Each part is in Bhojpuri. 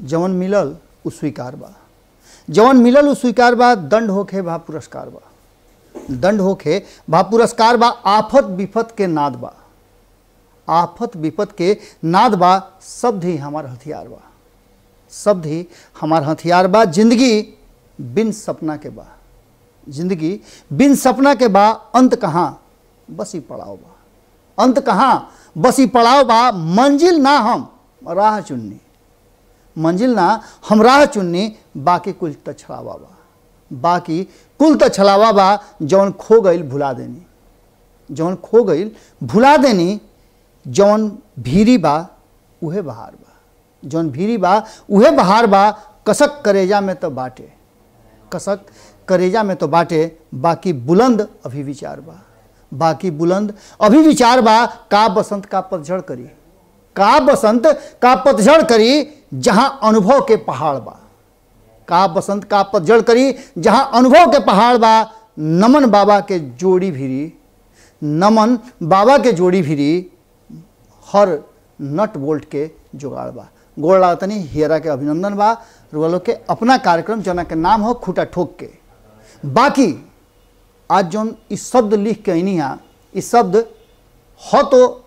जवन मिलल उ स्वीकार बा, जवन मिलल उ स्वीकार बा। दंड होखे भा पुरस्कार बा, दंड होखे भा पुरस्कार बा। आफत विपत के नाद बा, आफत विपत के नाद बा। शब्द ही हमार हथियार बा, शब्द ही हमार हथियार बा। जिंदगी बिन सपना के बा, जिंदगी बिन सपना के बा। अंत कहाँ बसी पड़ाव बा, अंत कहाँ बसी पड़ाव बा। मंजिल ना हम राह चुन्नी, मंजिल ना हम राह चुन्नी। बाकी कुल त छलावा बा, बाकी कुल त छलावा बा। जौन खो गईल भुला देनी, जौन खो गईल भुला देनी। जौन भीरी बा उहे बहार बा, जौन भीरी बा उहे बहार बा। कसक करेजा में तो बाटे, कसक करेजा में तो बाटे। बाकी बुलंद अभी विचार बा, बाकी बुलंद अभी विचार बा। का बसंत का पतझड़ करी, का बसंत का पतझड़ करी जहां अनुभव के पहाड़ बा। का बसंत का पतझड़ करी जहां अनुभव के पहाड़ बा। नमन बाबा के जोड़ी भिरी, नमन बाबा के जोड़ी भिरी। हर नट बोल्ट के जुगाड़ बा। गोड़ लागतनी हियरा के अभिनंदन बा। रुआ लोग के अपना कार्यक्रम जना के नाम हो खूटा ठोक के। बाकी आज जौन इस शब्द लिख के अनी हा, इस शब्द हो तो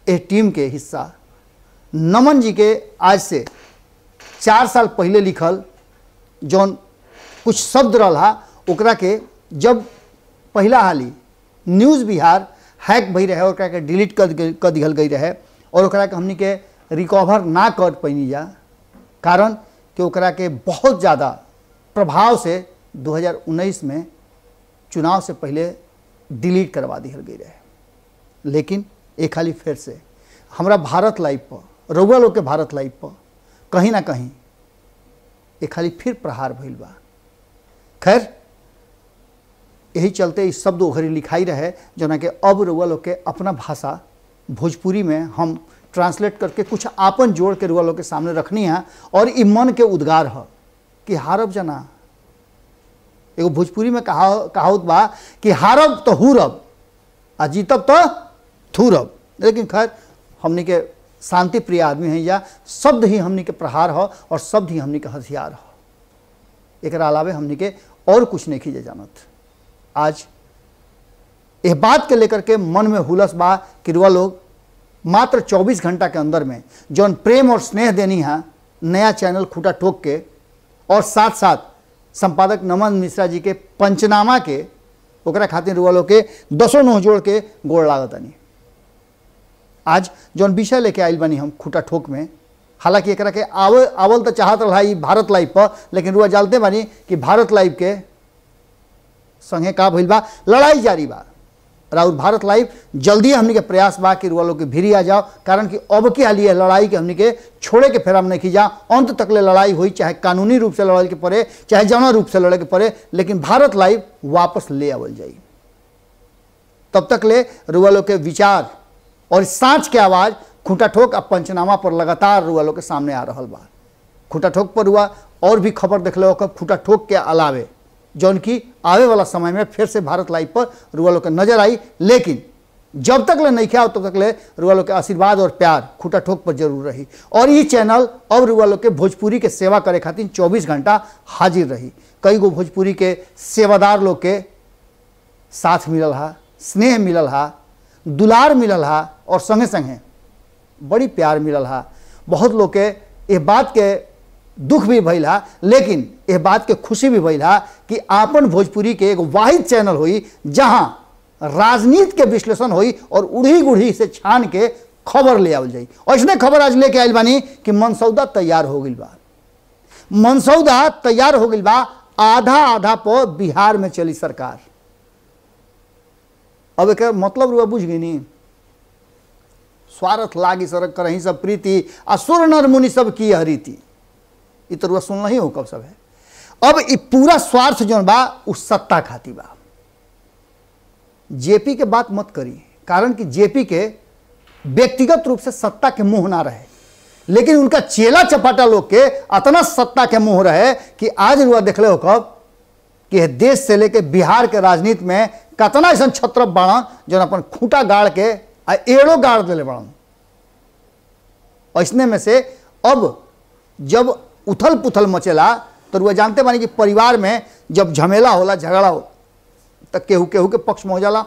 ए टीम के हिस्सा नमन जी के आज से 4 साल पहले लिखल जौन कुछ शब्द रहा ओकरा के जब पहला हाली न्यूज़ बिहार हैक भई रहे और ओकरा के डिलीट कर दिहल गई रहे और ओकरा के हमनी के रिकवर ना कर पैनी जा। कारण कि ओकरा के बहुत ज़्यादा प्रभाव से 2019 में चुनाव से पहले डिलीट करवा दिहल गई रहे। लेकिन एक खाली फिर से हमरा भारत लाइव पर, रउआ लोग के भारत लाइव पर कहीं ना कहीं एक खाली फिर प्रहार भइल बा। खैर यही चलते इस शब्द ओघरी लिखाई रहे जना के अब रउआ लोग के अपना भाषा भोजपुरी में हम ट्रांसलेट करके कुछ आपन जोड़ के रउआ लोग के सामने रखनी है। और ई मन के उद्गार है कि हारब जना। एगो भोजपुरी में कहावत बा कि हारब तो हुरब आ जीतब तो थूरब। लेकिन खैर हमनी के शांति प्रिय आदमी हैं, या शब्द ही हमनी के प्रहार हो और शब्द ही हमनी के हथियार हो। एक अलावे हमनी के और कुछ नहीं खींचे जानत। आज यह बात के लेकर के मन में हुलस बा कि रुआ लोग मात्र 24 घंटा के अंदर में जौन प्रेम और स्नेह देनी है नया चैनल खूटा ठोक के, और साथ साथ संपादक नमन मिश्रा जी के पंचनामा के, ओकरा खातिर रुआ लोग के 10 नोह जोड़ के गोड़ लागतानी। आज जौन विषय लेके आइल बानी हम खूटा ठोक में, हालांकि एकरा के आवल तो चाहत रहा भारत लाइव पर, लेकिन रुआ जानते बानी कि भारत लाइव के संगे का भइल बा, लड़ाई जारी बा। राउर भारत लाइव जल्दी हमनी के प्रयास बा कि रुआ लोग के भिरी आ जाओ। कारण कि अब की हाली है लड़ाई के हमनी के छोड़े के फेरा में नहीं खींचा। अंत तक ले लड़ाई हुई, चाहे कानूनी रूप से लड़ाई के पड़े, चाहे जौना रूप से लड़े के पड़े, लेकिन भारत लाइव वापस ले आवल जाई। तब तक ले रुआ लोग के विचार और सांच के आवाज़ खूटा ठोक और पंचनामा पर लगातार रुआ लोग के सामने आ रहा बा। खूटा ठोक पर रुआ और भी खबर देख लो खूटा ठोक के अलावे जौन की आवे वाला समय में फिर से भारत लाइव पर रुआ लोग के नजर आई। लेकिन जब तक ले नहीं खाओ तब तक ले रुआ लोग के आशीर्वाद और प्यार खूटा ठोक पर जरूर रही। और ये चैनल अब रुआ लोग के भोजपुरी के सेवा करे खातिर 24 घंटा हाजिर रही। कई गो भोजपुरी के सेवादार लोग के साथ मिलल हा, स्नेह मिलल हा, दुलार मिलल हा, और संगे संगे बड़ी प्यार मिलल हा। बहुत लोग के ये बात के दुख भी भइल हा, लेकिन यह बात के खुशी भी भइल हा कि आपन भोजपुरी के एक वाहिद चैनल हुई जहां राजनीति के विश्लेषण हुई और उड़ी गुड़ी से छान के खबर ले आवल जाई। और इसने खबर आज लेके आइल बानी कि मनसौदा तैयार हो गई बा, मनसौदा तैयार हो गई बा। आधा आधा पर बिहार में चली सरकार। अब एक मतलब रुआ बुझ गई नी, स्वार्थ लागी सड़क करही सब प्रीति असुर नर मुनि सब की हरीति। ये तो रुआ सुन ही हो कब सब है। अब ये पूरा स्वार्थ जो बा उस सत्ता खाती बा। जेपी के बात मत करी, कारण कि जेपी के व्यक्तिगत रूप से सत्ता के मुंह ना रहे, लेकिन उनका चेला चपाटा लोग के अतना सत्ता के मुंह रहे कि आज रुआ देख ले हो कब कि देश से लेके बिहार के राजनीति में कतना ऐसा छत्र बाड़ा जो अपन खूंटा गाड़ के एड़ो गाड़ दिले बाड़न। ऐसने में से अब जब उथल पुथल मचेला तो वह जानते बानी कि परिवार में जब झमेला होला, झगड़ा हो, तो केहू केहू के पक्ष में हो जाला,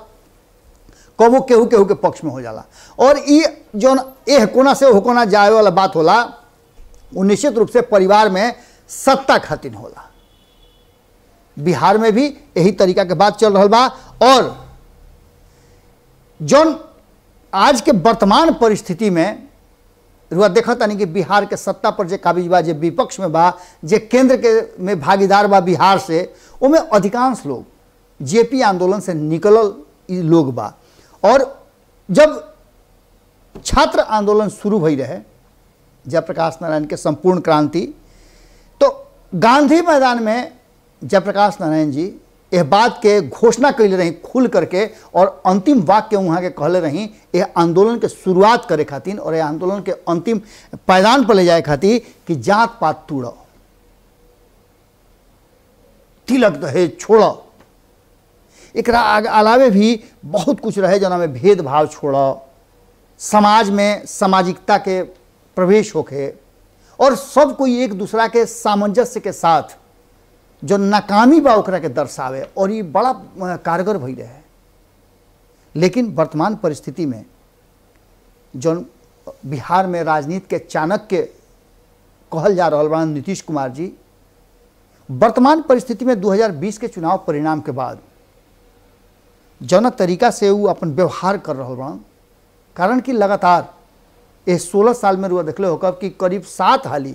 कबो केहू केहू के पक्ष में हो जाला। और ये जौन एह कोना से हो कोना जाए वाला बात होला, वो निश्चित रूप से परिवार में सत्ता खातिर होला। बिहार में भी यही तरीका के बात चल रहा बा। और जौन आज के वर्तमान परिस्थिति में रुआ देखा तानी कि बिहार के सत्ता पर जे काबिज बा, जे विपक्ष में बा, जे केंद्र के में भागीदार बा बिहार से, उनमें अधिकांश लोग जेपी आंदोलन से निकलल लोग बा। और जब छात्र आंदोलन शुरू भई रहे, जयप्रकाश नारायण के संपूर्ण क्रांति, तो गांधी मैदान में जयप्रकाश नारायण जी यह बात के घोषणा कैले रही खुल करके, और अंतिम वाक्य वहाँ के कहले रही यह आंदोलन के शुरुआत करे खातिर और यह आंदोलन के अंतिम पायदान पर ले जाए खातिर कि जात पात तोड़, तिलक दहेज छोड़, एक अलावे भी बहुत कुछ रहे जना में भेदभाव छोड़, समाज में सामाजिकता के प्रवेश होके, और सब कोई एक दूसरा के सामंजस्य के साथ जो नाकामी बा ओकरा के दर्शावे, और ये बड़ा कारगर भई रहे। लेकिन वर्तमान परिस्थिति में जो बिहार में राजनीति के चाणक्य कहल जा रहा बा नीतीश कुमार जी, वर्तमान परिस्थिति में 2020 के चुनाव परिणाम के बाद जौन तरीका से वो अपन व्यवहार कर रहा बा, कारण कि लगातार ये 16 साल में रुआ देखले होकर कि करीब 7 हाली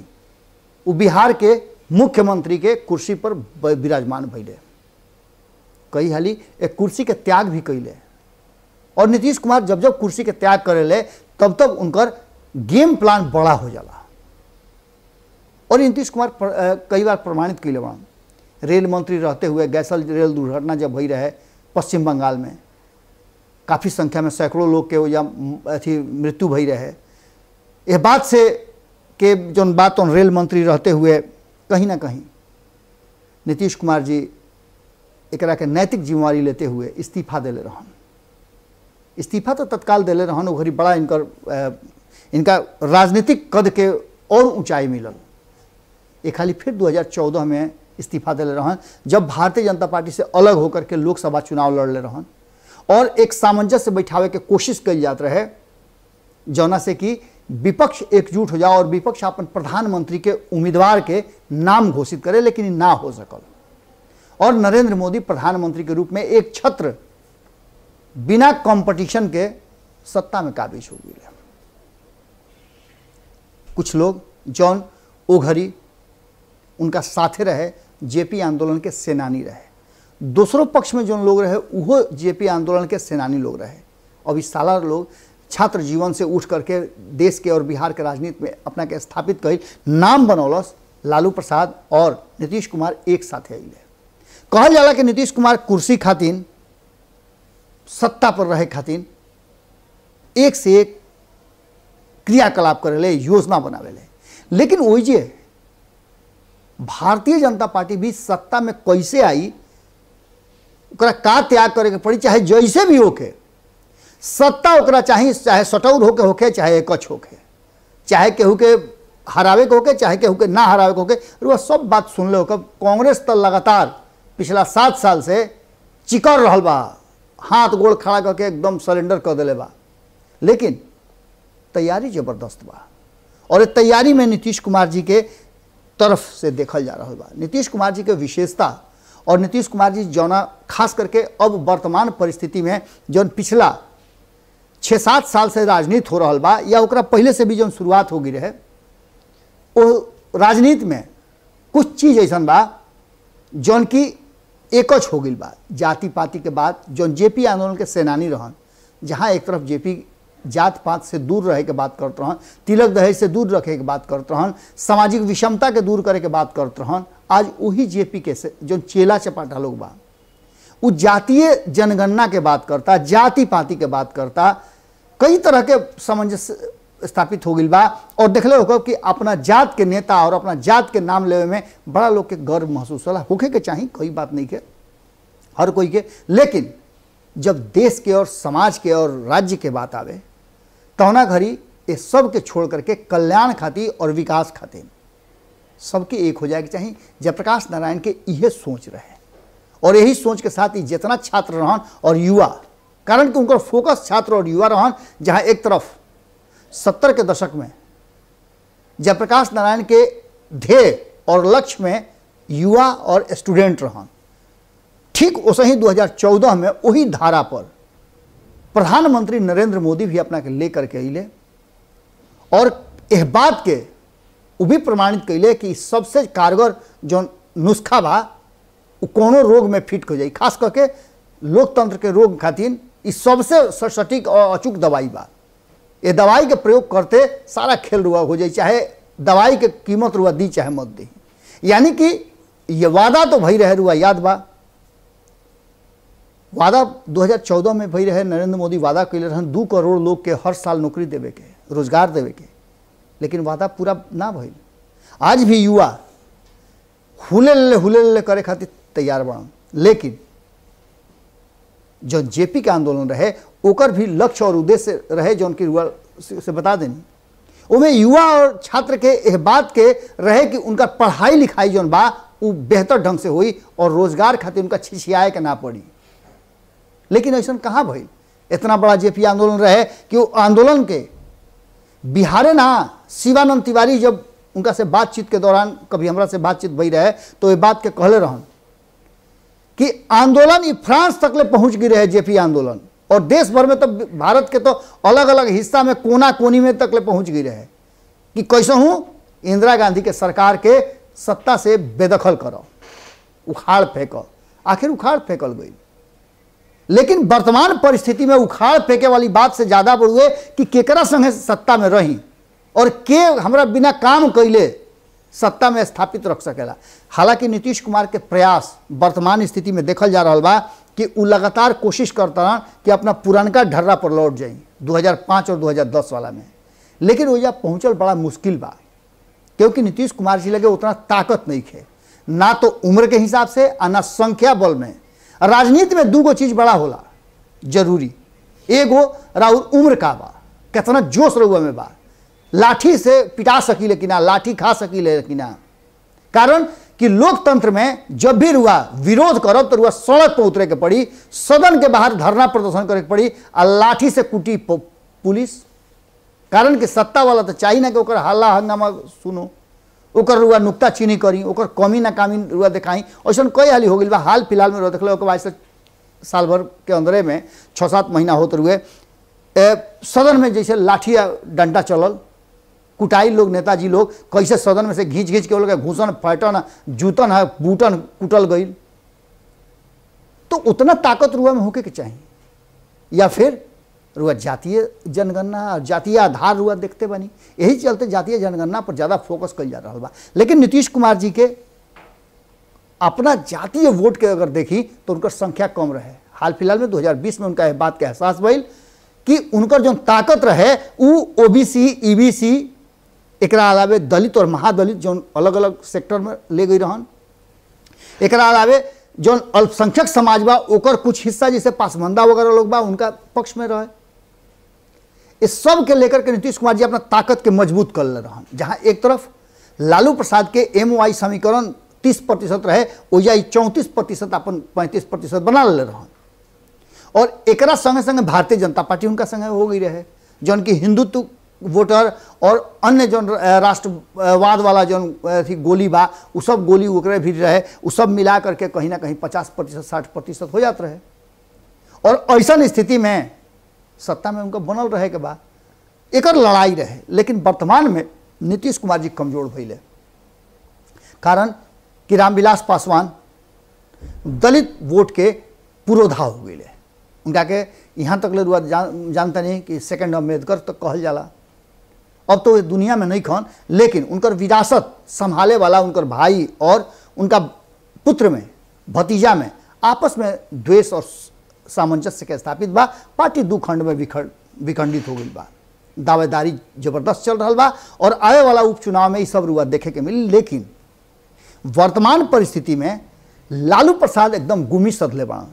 वो बिहार के मुख्यमंत्री के कुर्सी पर विराजमान भइले, कई हाली एक कुर्सी के त्याग भी कैले। और नीतीश कुमार जब जब कुर्सी के त्याग करेले तब तब उनकर गेम प्लान बड़ा हो जाला। और नीतीश कुमार कई बार प्रमाणित कैले बा। रेल मंत्री रहते हुए गैसल रेल दुर्घटना जब भई रहे पश्चिम बंगाल में, काफ़ी संख्या में सैकड़ों लोग के या अथी मृत्यु भई रहे। यह बात से के जौन बात उन रेल मंत्री रहते हुए कहीं ना कहीं नीतीश कुमार जी एकरा के नैतिक जिम्मेवारी लेते हुए इस्तीफा दिले रहन। इस्तीफा तो तत्काल दिले रहन, वो घड़ी बड़ा इनका राजनीतिक कद के और ऊंचाई मिलल। एक खाली फिर 2014 में इस्तीफा दिले रहन, जब भारतीय जनता पार्टी से अलग होकर के लोकसभा चुनाव लड़ले रहन, और एक सामंजस्य बैठावे के कोशिश कल जात रहे, जौना से कि विपक्ष एकजुट हो जाओ और विपक्ष अपन प्रधानमंत्री के उम्मीदवार के नाम घोषित करे, लेकिन ना हो सकल। और नरेंद्र मोदी प्रधानमंत्री के रूप में एक छत्र बिना कंपटीशन के सत्ता में काबिज हो गए। कुछ लोग जौन ओ घड़ी उनका साथे रहे, जेपी आंदोलन के सेनानी रहे। दूसरों पक्ष में जो लोग रहे वो जेपी आंदोलन के सेनानी लोग रहे। अब इस साला लोग छात्र जीवन से उठ करके देश के और बिहार के राजनीति में अपना के स्थापित कर नाम बनौलस। लालू प्रसाद और नीतीश कुमार एक साथ आइले। कहल जाला कि नीतीश कुमार कुर्सी खातिर, सत्ता पर रहे खातिर एक से एक क्रियाकलाप करेले, योजना बनावेले। लेकिन वही जे भारतीय जनता पार्टी भी सत्ता में कैसे आई, ओकरा का त्याग करे के पड़ी, चाहे जैसे भी होके सत्ता ओकरा चाहिए, चाहे सटौर होके चाहे एकच होके, चाहे केहू के हरावे के होके चाहे केहू के ना हरावे के होके। वह सब बात सुन ले होकर कांग्रेस तो लगातार पिछला 7 साल से चिकर रहल बा, हाथ गोड़ खड़ा करके एकदम सरेंडर कर दिले बा। लेकिन तैयारी जबरदस्त बा, और तैयारी में नीतीश कुमार जी के तरफ से देखल जा रहा बा। नीतीश कुमार जी के विशेषता, और नीतीश कुमार जी जौना खास करके अब वर्तमान परिस्थिति में जौन पिछला 6-7 साल से राजनीति हो रहा बा, या ओकरा पहले से भी जौन शुरुआत हो गई रहे, वो राजनीति में कुछ चीज़ ऐसा बा जौन की एकच हो गई बा। जाति पाति के बाद जौन जेपी आंदोलन के सेनानी रहन, जहाँ एक तरफ जेपी जात पात से दूर रहे के बात करते रहन, तिलक दहेज से दूर रखे के बात करते रहन, सामाजिक विषमता के दूर करे के बात करते रहन, आज वही जेपी के से जो चेला चपाटा लोग बा, वो जातीय जनगणना के बात करता, जाति पाति के बात करता, कई तरह के सामंजस्य स्थापित हो गई बा। और देखले हो कि अपना जात के नेता और अपना जात के नाम लेवे में बड़ा लोग के गर्व महसूस होला। होके के चाहिए, कोई बात नहीं के, हर कोई के। लेकिन जब देश के और समाज के और राज्य के बात आवे, तौना घड़ी ये सब के छोड़ करके कल्याण खातिर और विकास खातिर सबके एक हो जाए के चाहिए। जयप्रकाश नारायण के यह सोच रहे और यही सोच के साथ ही जितना छात्र रहन और युवा, कारण कि उनका फोकस छात्र और युवा रहन, जहां एक तरफ 70 के दशक में जयप्रकाश नारायण के ध्येय और लक्ष्य में युवा और स्टूडेंट रहन, ठीक वैसे ही 2014 में वही धारा पर प्रधानमंत्री नरेंद्र मोदी भी अपना के लेकर के अले और यह बात के वो भी प्रमाणित कैले कि सबसे कारगर जो नुस्खा बा वो कोनो रोग में फिट हो जाए, खास करके लोकतंत्र के रोग खातिर इस सबसे सटीक और अचूक दवाई बा। ये दवाई के प्रयोग करते सारा खेल रुआ हो जाए, चाहे दवाई के कीमत रुआ दी चाहे मत दी। यानी कि ये वादा तो भई रहे, रुआ याद बा, वादा 2014 में भई रहे, नरेंद्र मोदी वादा कैले रहन 2 करोड़ लोग के हर साल नौकरी देवे के, रोजगार देवे के, लेकिन वादा पूरा ना भइल। आज भी युवा हुले करे खातिर तैयार बन, लेकिन जो जेपी के आंदोलन रहे ओकर भी लक्ष्य और उद्देश्य रहे जो उनकी युवा से बता देनी, उनमें युवा और छात्र के यह बात के रहे कि उनका पढ़ाई लिखाई जो बा वो बेहतर ढंग से हुई और रोजगार खातिर उनका छिछियाए के ना पड़ी। लेकिन ऐसा कहाँ भइल? इतना बड़ा जेपी आंदोलन रहे कि वो आंदोलन के बिहारे ना शिवानंद तिवारी जब उनका से बातचीत के दौरान कभी हमरा से बातचीत भई रहे तो ये बात के कहले रहन कि आंदोलन ये फ्रांस तक ले पहुंच गई रहे जेपी आंदोलन, और देश भर में तो भारत के तो अलग अलग हिस्सा में कोना कोनी में तक ले पहुंच गई रहे कि कैसे हूँ इंदिरा गांधी के सरकार के सत्ता से बेदखल करो, उखाड़ फेंको। आखिर उखाड़ फेंकल गई, लेकिन वर्तमान परिस्थिति में उखाड़ फेंके वाली बात से ज्यादा बढ़ुए कि केकरा संगे सत्ता में रही और के हमरा बिना काम कैले सत्ता में स्थापित रख सकेला। हालांकि नीतीश कुमार के प्रयास वर्तमान स्थिति में देखल जा रहा बा कि वो लगातार कोशिश करता रहा कि अपना पुरानका ढर्रा पर लौट जाए 2005 और 2010 वाला में, लेकिन वो जा पहुँचल बड़ा मुश्किल बा, क्योंकि नीतीश कुमार जी लगे उतना ताकत नहीं है, ना तो उम्र के हिसाब से और ना संख्या बल में। राजनीति में 2 चीज बड़ा होला जरूरी, एगो राउर उम्र का बा, कितना जोश रहुआ में बा, लाठी से पिटा सकीले कि ना, लाठी खा सकीले कि ना। कारण कि लोकतंत्र में जब भी रुआ विरोध करब तो रुआ सड़क पर उतरे के पड़ी, सदन के बाहर धरना प्रदर्शन करे के पड़ी और लाठी से कुटी पुलिस। कारण कि सत्ता वाला तो चाहिए ना कि ओकर हल्ला हंगामा सुनो, ओकर रुआ नुक्ता चीनी करी, ओकर कमी ना कामी रुआ दिखाई। ऐसा कई हाली हो गई बा। हाल फिलहाल में रुआ देख लो, बाद से साल भर के अंदरे में 6-7 महीना होते हुए सदन में जैसे लाठी डंडा चलल, कुटाई लोग, नेताजी लोग कैसे सदन में से घींच के लोग घूसन फैटन जूतन है बूटन कुटल गई। तो उतना ताकत रुआ में होके के चाहिए, या फिर रुआ जातीय जनगणना और जातीय आधार रुआ देखते बनी। यही चलते जातीय जनगणना पर ज़्यादा फोकस कल जा रहा बा। लेकिन नीतीश कुमार जी के अपना जातीय वोट के अगर देखी तो उनकर संख्या कम रहे। हाल फिलहाल में 2020 में उनका यह बात के एहसास भइल कि उनकर जो ताकत रहे वो ओबीसी, ईबीसी, एक अलावे दलित और महादलित जो अलग अलग सेक्टर में ले गई रहन, एक अलावे जो अल्पसंख्यक समाज बा ओकर कुछ हिस्सा जैसे पासमंदा वगैरह लोग बा उनका पक्ष में रहे। इस सब के लेकर के नीतीश कुमार जी अपना ताकत के मजबूत कर ले रहन। जहां एक तरफ लालू प्रसाद के एमओआई समीकरण 30% रहे, ओजा 34% अपन 35% बना ले रहन। और एकरा संगे संगे भारतीय जनता पार्टी उनका संगे हो गई रहे, जौन की हिंदुत्व वोटर और अन्य जो राष्ट्रवाद वाला जो थी गोली बा वो सब गोली ओकरे भी रहे, वो सब मिला करके कहीं ना कहीं 50% 60% हो जाते रहे। और ऐसा स्थिति में सत्ता में उनका बनल रहे के बाद एक लड़ाई रहे। लेकिन वर्तमान में नीतीश कुमार जी कमजोर भइले, कारण कि रामविलास पासवान दलित वोट के पुरोधा हो गए। उनका के यहाँ तक ले जानता नहीं कि सेकंड अम्बेडकर तक कहल जाला। अब तो दुनिया में नहीं खन, लेकिन उनकर विरासत संभाले वाला उनकर भाई और उनका पुत्र में, भतीजा में आपस में द्वेष और सामंजस्य के स्थापित बा। पार्टी 2 खंड में विखंडित हो गई बा, दावेदारी जबरदस्त चल रहा बा और आने वाला उपचुनाव में ये सब रुआ देखे के मिली। लेकिन वर्तमान परिस्थिति में लालू प्रसाद एकदम गुमी सधले बा।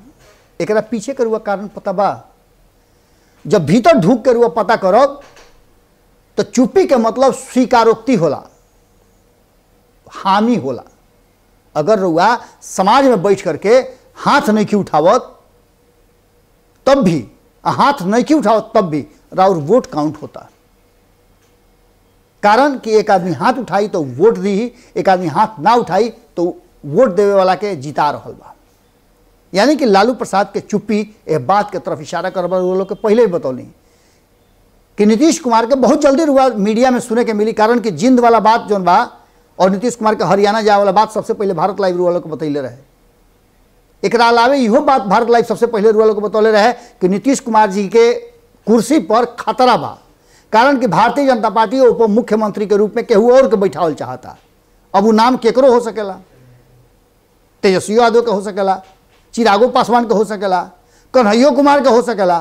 एक पीछे के रुआ कारण पता बा, जब भीतर ढूक के रुआ पता करब तो चुप्पी के मतलब स्वीकारोक्ति होला। हामी होला। अगर रुआ समाज में बैठ करके हाथ नहीं क्यों उठावत तब भी, हाथ नहीं क्यों उठावत तब भी राउर वोट काउंट होता। कारण कि एक आदमी हाथ उठाई तो वोट दी, एक आदमी हाथ ना उठाई तो वोट देवे वाला के जिता रहल बा। यानी कि लालू प्रसाद के चुप्पी ए बात के तरफ इशारा कर वो लोग के पहले ही बतौली कि नीतीश कुमार के बहुत जल्दी रुआ मीडिया में सुने के मिली। कारण कि जिंद वाला बात जो बा और नीतीश कुमार के हरियाणा जाए वाला बात सबसे पहले भारत लाइव वालों को बतैले रहे। एक अलावे इहो बात भारत लाइव सबसे पहले वालों को बतौले रहे कि नीतीश कुमार जी के कुर्सी पर खतरा बा। कारण कि भारतीय जनता पार्टी उप मुख्यमंत्री के रूप में केहू और के बैठावल चाहता। अब वो नाम केकरो हो सकेला, तेजस्वी यादव के हो सकेला, चिरागो पासवान के हो सकेला, कन्हैया कुमार के हो सकेला,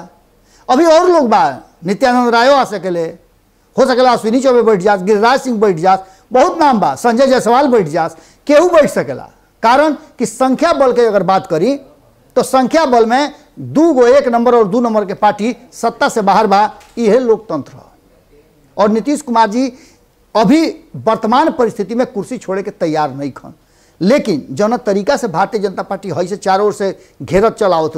अभी और लोग बा, नित्यानंद रायो आ सकेले, हो सकेला अश्विनी चौबे बैठ जास, गिरिराज सिंह बैठ जास, बहुत नाम बा, संजय जायसवाल बैठ जास, केहू बैठ सकेला। कारण कि संख्या बल के अगर बात करी तो संख्या बल में 1 नंबर और 2 नंबर के पार्टी सत्ता से बाहर बा। यह लोकतंत्र और नीतीश कुमार जी अभी वर्तमान परिस्थिति में कुर्सी छोड़े के तैयार नहीं खन। लेकिन जौन तरीका से भारतीय जनता पार्टी हई से चारों ओर से घेरत चलावत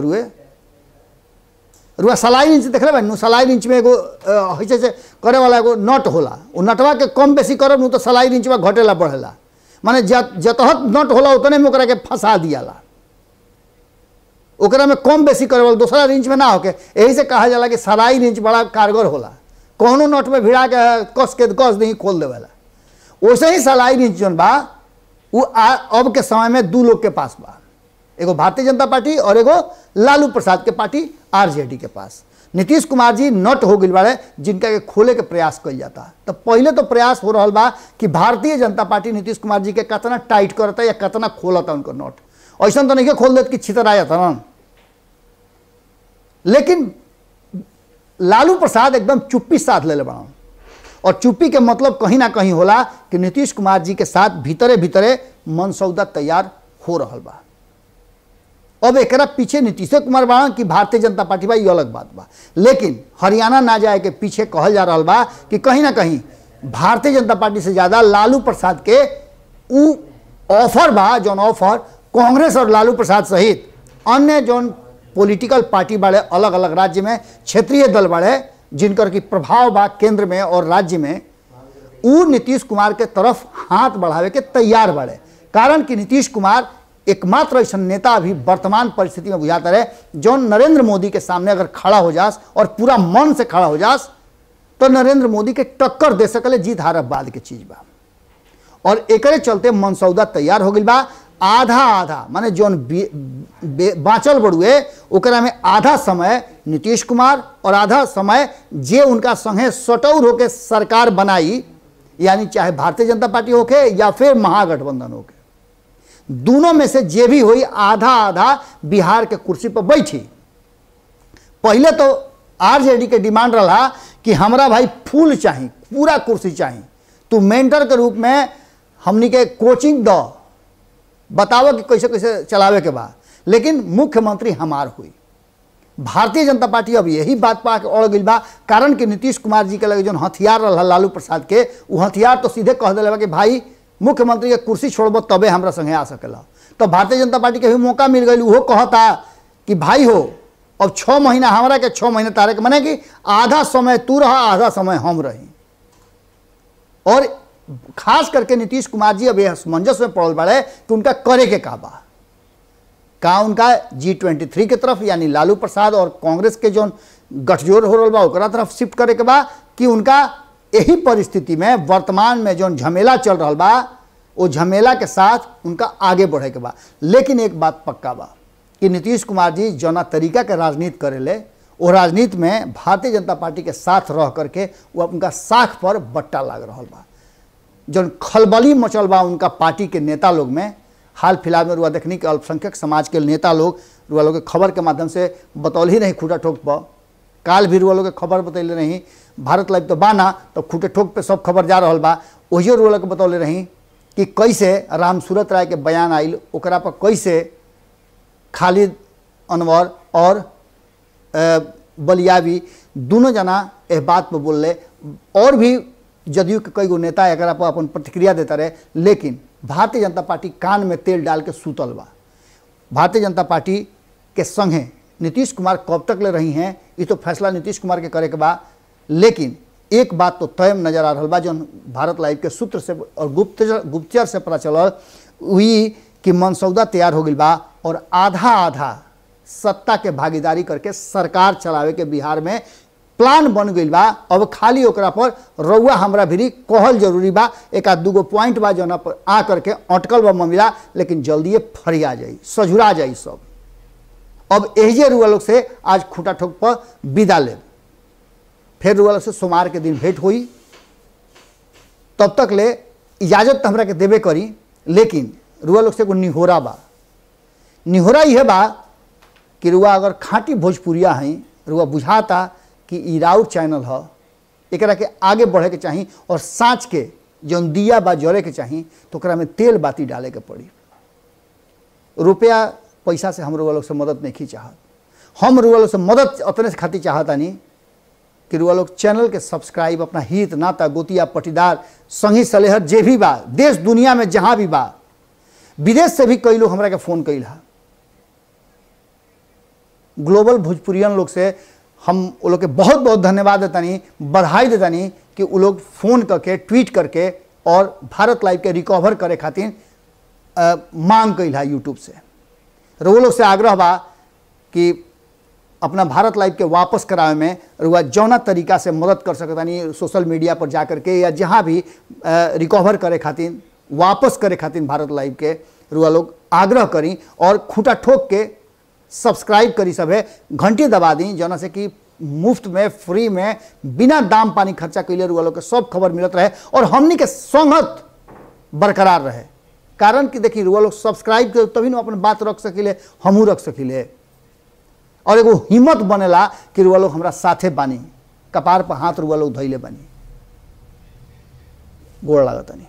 रुआ सलाई इंच देख रहे सलाई इंच में एगो हईसे से करे वाला एगो नट होला। वो नटवा के कम बेसी करब तो सलाई इंच में घटेला बढ़ेला। माने जतहत नट होला उतने में ओकरा के फंसा दियाला। ओकरा में कम बेसी करे वाला दूसरा इंच में ना होके, यही से कहा जाला कि सलाई इंच बड़ा कारगर होला। कोनो नट में भिड़ा के कस नहीं खोल देवेला। वैसे ही सलाई इंच जौन बा वो अब के समय में 2 लोग के पास बा, एगो भारतीय जनता पार्टी और एगो लालू प्रसाद के पार्टी आरजेडी के पास। नीतीश कुमार जी नट हो गई बाड़े जिनका के खोले के प्रयास कल जाता। तो पहले तो प्रयास हो रहा बा कि भारतीय जनता पार्टी नीतीश कुमार जी के कितना टाइट करता या कितना खोलता उनको नट। ऐसा तो नहीं के खोल देते कि छितर आ जाता ना। लेकिन लालू प्रसाद एकदम चुप्पी साध ले बड़ा और चुप्पी के मतलब कहीं ना कहीं होला कि नीतीश कुमार जी के साथ भीतरे भीतरे मनसौदा तैयार हो रहा बा। अब एकरा पीछे नीतीश कुमार बा कि भारतीय जनता पार्टी बा, ये अलग बात बा। लेकिन हरियाणा ना जाए के पीछे कहल जा रहा बा कि कहीं ना कहीं भारतीय जनता पार्टी से ज्यादा लालू प्रसाद के उ ऑफर बा, जौन ऑफर कांग्रेस और लालू प्रसाद सहित अन्य जौन पॉलिटिकल पार्टी बाड़े अलग अलग राज्य में, क्षेत्रीय दल बाड़े जिनकर की प्रभाव बा केंद्र में और राज्य में, उ नीतीश कुमार के तरफ हाथ बढ़ावे के तैयार बाड़े। कारण कि नीतीश कुमार एकमात्र ऐसा नेता अभी वर्तमान परिस्थिति में बुझाता रहे जौन नरेंद्र मोदी के सामने अगर खड़ा हो जास और पूरा मन से खड़ा हो जास तो नरेंद्र मोदी के टक्कर दे सकले। जीत हार बाद के चीज बा और एकरे चलते मनसौदा तैयार हो गई बा। आधा आधा माने जौन बाँचल बड़ुए ओकरा में आधा समय नीतीश कुमार और आधा समय जे उनका संगे सटौर होके सरकार बनाई, यानी चाहे भारतीय जनता पार्टी होके या फिर महागठबंधन होके, दोनों में से जे भी हुई आधा आधा बिहार के कुर्सी पर बैठी। पहले तो आरजेडी के डिमांड रहा कि हमरा भाई फुल चाहिए, पूरा कुर्सी चाहिए, तू मेंटर के रूप में हमनी के कोचिंग दो, बताओ कि कैसे कैसे चलावे के बाद। लेकिन मुख्यमंत्री हमार हुई। भारतीय जनता पार्टी अब यही बात पा के अड़ गई बा। कारण कि नीतीश कुमार जी के लगे जो हथियार रहा लालू प्रसाद के, वो हथियार तो सीधे कह दिले बा कि भाई मुख्यमंत्री के कुर्सी छोड़ब तबे हमरा संगे आ सकेला। तो भारतीय जनता पार्टी के भी मौका मिल गई। वो कहता कि भाई हो अब 6 महीना हमारा के 6 महीने तारे के, माने कि आधा समय तू रहा आधा समय हम रही। और खास करके नीतीश कुमार जी अब असमंजस में पड़ल बाड़े कि उनका करे के का बा। का उनका G23 के तरफ यानी लालू प्रसाद और कांग्रेस के जो गठजोड़ हो रहा बा ओकरा तरफ शिफ्ट करे के बा, कि उनका यही परिस्थिति में वर्तमान में जो झमेला चल रहा बा वो झमेला के साथ उनका आगे बढ़े के बा। लेकिन एक बात पक्का बा कि नीतीश कुमार जी जौना तरीका के राजनीति करेले वो राजनीति में भारतीय जनता पार्टी के साथ रह करके वो उनका साख पर बट्टा लाग रहा बा। जो खलबली मचल बा उनका पार्टी के नेता लोग में, हाल फिलहाल में रुआ देखने के अल्पसंख्यक समाज के नेता लोग रुआ लोग के खबर के माध्यम से बतौल ही नहीं खूटा ठोक पर। काल भी रुआ लोग के खबर बतौले रही, भारत लाइव तो बाना तो खूटे ठोक पे सब खबर जा रहा बा। वही रुआ लोग के बतौले रही कि कैसे राम सूरत राय के बयान आइल, ओकरा पर कैसे खालिद अनवर और बलियावी दोनों जना इस बात पर बोल ले। और भी जदयू के कई गो नेता एक पर अपन प्रतिक्रिया देता रहे। लेकिन भारतीय जनता पार्टी कान में तेल डाल के सूतल बा। भारतीय जनता पार्टी के संगे नीतीश कुमार कब तक ले रही हैं ये तो फैसला नीतीश कुमार के करे के बा, लेकिन एक बात तो तय नजर आ रहा बा जो भारत लाइव के सूत्र से और गुप्तचर से पता चलल हुई कि मनसौदा तैयार हो गई बा और आधा आधा सत्ता के भागीदारी करके सरकार चलावे के बिहार में प्लान बन गई बा। अब खाली ओकरा पर रउआ हमरा भी कहल जरूरी बा, एक आध दूगो पॉइंट बा जौना पर आ करके अटकल बा मामला, लेकिन जल्दी फरिया जाई, सझुरा जाई सब। अब एहिजे रुआ लोग से आज खूटा ठोक पर विदा ले, फिर रुआ लोग से सोमवार के दिन भेंट हुई। तब तक ले इजाजत हमरा के देबे करी, लेकिन रुआ लोग से एगो निहोरा बा। निहोरा यह बा कि रुआ अगर खाँटी भोजपुरिया हैं, रुआ बुझाता कि ई राउर चैनल है, एकरा के आगे बढ़े के चाही और साँच के जौन दिया बा जरे के चाही तो ओकरा में तेल बाती डाले के पड़ी। रुपया पैसा से हम रुआ लोग से मदद नहीं चाहत, हम रुआ लोग से मदद अपने से खातिर चाहतानी कि रुआ लोग चैनल के सब्सक्राइब, अपना हित नाता गोतिया पटीदार संगी सलेहर जे भी बा देश दुनिया में जहाँ भी बा, विदेश से भी कई लोग हमरा के फ़ोन कैल हा। ग्लोबल भोजपुरियन लोग से हम वो लोग के बहुत बहुत धन्यवाद देतानी, बधाई देतानी कि वो लोग फ़ोन करके ट्वीट करके और भारत लाइव के रिकवर करे खातिर मांग कैल हा यूट्यूब से। वो लोग से आग्रह बा कि अपना भारत लाइव के वापस करावे में रुआ जौना तरीका से मदद कर सकतानी, सोशल मीडिया पर जा करके या जहाँ भी रिकवर करे खातिर वापस करे खातिर भारत लाइव के रुआ लोग आग्रह करी और खूटा ठोक के सब्सक्राइब करी, सभे घंटी दबा दी, जौना से कि मुफ्त में फ्री में बिना दाम पानी खर्चा कैले रुआ लोग के सब खबर मिलत रहे और हमनी के संगत बरकरार रहे। कारण कि देखिए रुआ लोग सब्सक्राइब कर तभी ना अपन बात रख सकिले, हमू रख सकिले और एगो हिम्मत बनेला कि रुआ लोग हमरा साथे बानी, कपार पर हाथ रुआ लोग धैले बानी। गोड़ लागतानी।